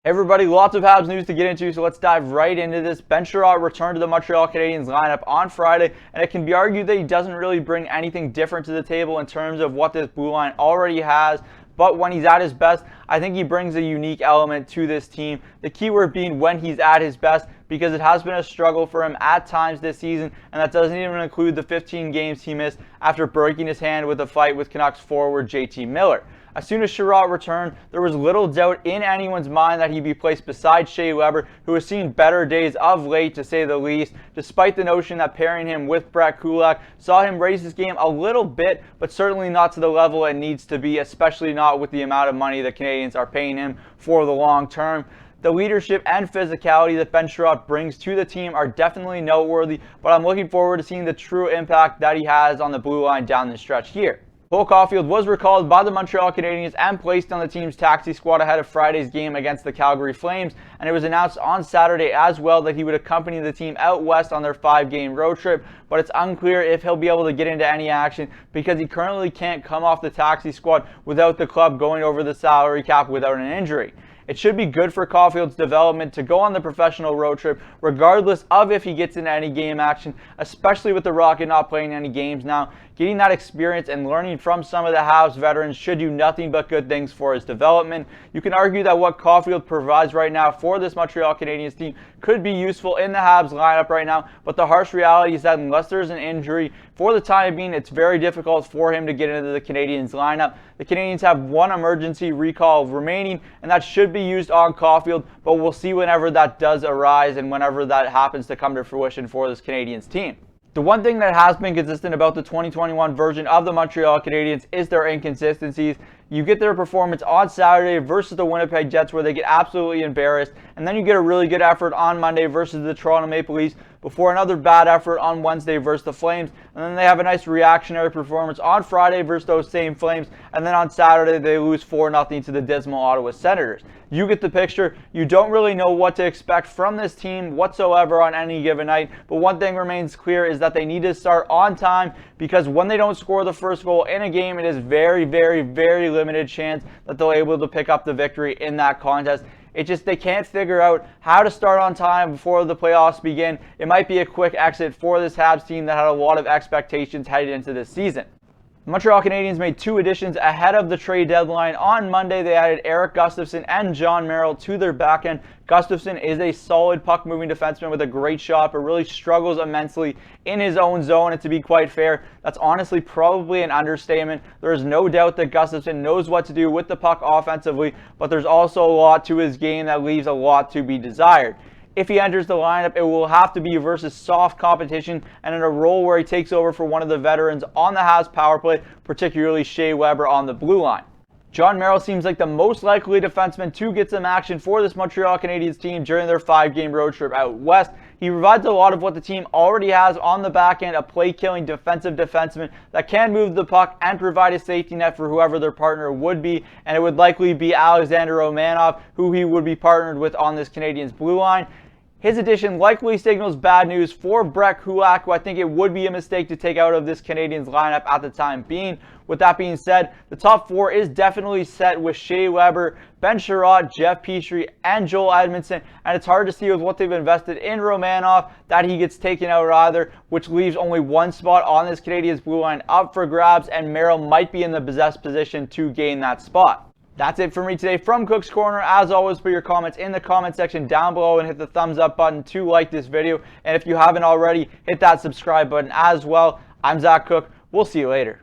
Hey everybody, lots of Habs news to get into, so let's dive right into this. Chiarot returned to the Montreal Canadiens lineup on Friday, and it can be argued that he doesn't really bring anything different to the table in terms of what this blue line already has. But when he's at his best, I think he brings a unique element to this team. The key word being when he's at his best, because it has been a struggle for him at times this season, and that doesn't even include the 15 games he missed after breaking his hand with a fight with Canucks forward JT Miller. As soon as Chiarot returned, there was little doubt in anyone's mind that he'd be placed beside Shea Weber, who has seen better days of late, to say the least, despite the notion that pairing him with Brett Kulak saw him raise his game a little bit, but certainly not to the level it needs to be, especially not with the amount of money the Canadiens are paying him for the long term. The leadership and physicality that Chiarot brings to the team are definitely noteworthy, but I'm looking forward to seeing the true impact that he has on the blue line down the stretch here. Cole Caufield was recalled by the Montreal Canadiens and placed on the team's taxi squad ahead of Friday's game against the Calgary Flames, and it was announced on Saturday as well that he would accompany the team out west on their 5-game road trip, but it's unclear if he'll be able to get into any action because he currently can't come off the taxi squad without the club going over the salary cap without an injury. It should be good for Caufield's development to go on the professional road trip, regardless of if he gets into any game action, especially with the Rocket not playing any games now. Getting that experience and learning from some of the Habs veterans should do nothing but good things for his development. You can argue that what Caufield provides right now for this Montreal Canadiens team could be useful in the Habs lineup right now, but the harsh reality is that unless there's an injury, for the time being, it's very difficult for him to get into the Canadiens lineup. The Canadiens have one emergency recall remaining, and that should be used on Caufield, but we'll see whenever that does arise and whenever that happens to come to fruition for this Canadiens team. The one thing that has been consistent about the 2021 version of the Montreal Canadiens is their inconsistencies. You get their performance on Saturday versus the Winnipeg Jets where they get absolutely embarrassed, and then you get a really good effort on Monday versus the Toronto Maple Leafs before another bad effort on Wednesday versus the Flames, and then they have a nice reactionary performance on Friday versus those same Flames, and then on Saturday they lose 4-0 to the dismal Ottawa Senators. You get the picture. You don't really know what to expect from this team whatsoever on any given night, but one thing remains clear is that they need to start on time, because when they don't score the first goal in a game, it is very, very, very limited chance that they'll be able to pick up the victory in that contest. It's just they can't figure out how to start on time before the playoffs begin. It might be a quick exit for this Habs team that had a lot of expectations headed into this season. The Montreal Canadiens made 2 additions ahead of the trade deadline. On Monday, they added Erik Gustafsson and Jon Merrill to their backend. Gustafsson is a solid puck-moving defenseman with a great shot, but really struggles immensely in his own zone. And to be quite fair, that's honestly probably an understatement. There is no doubt that Gustafsson knows what to do with the puck offensively, but there's also a lot to his game that leaves a lot to be desired. If he enters the lineup, it will have to be versus soft competition and in a role where he takes over for one of the veterans on the Habs power play, particularly Shea Weber on the blue line. Jon Merrill seems like the most likely defenseman to get some action for this Montreal Canadiens team during their 5-game road trip out west. He provides a lot of what the team already has on the back end, a play-killing defensive defenseman that can move the puck and provide a safety net for whoever their partner would be, and it would likely be Alexander Romanov, who he would be partnered with on this Canadiens blue line. His addition likely signals bad news for Brett Kulak, who I think it would be a mistake to take out of this Canadiens lineup at the time being. With that being said, the top 4 is definitely set with Shea Weber, Chiarot, Jeff Petrie, and Joel Edmondson, and it's hard to see with what they've invested in Romanov that he gets taken out either, which leaves only one spot on this Canadiens blue line up for grabs, and Merrill might be in the possessed position to gain that spot. That's it for me today from Cook's Corner. As always, put your comments in the comment section down below and hit the thumbs up button to like this video. And if you haven't already, hit that subscribe button as well. I'm Zach Cook. We'll see you later.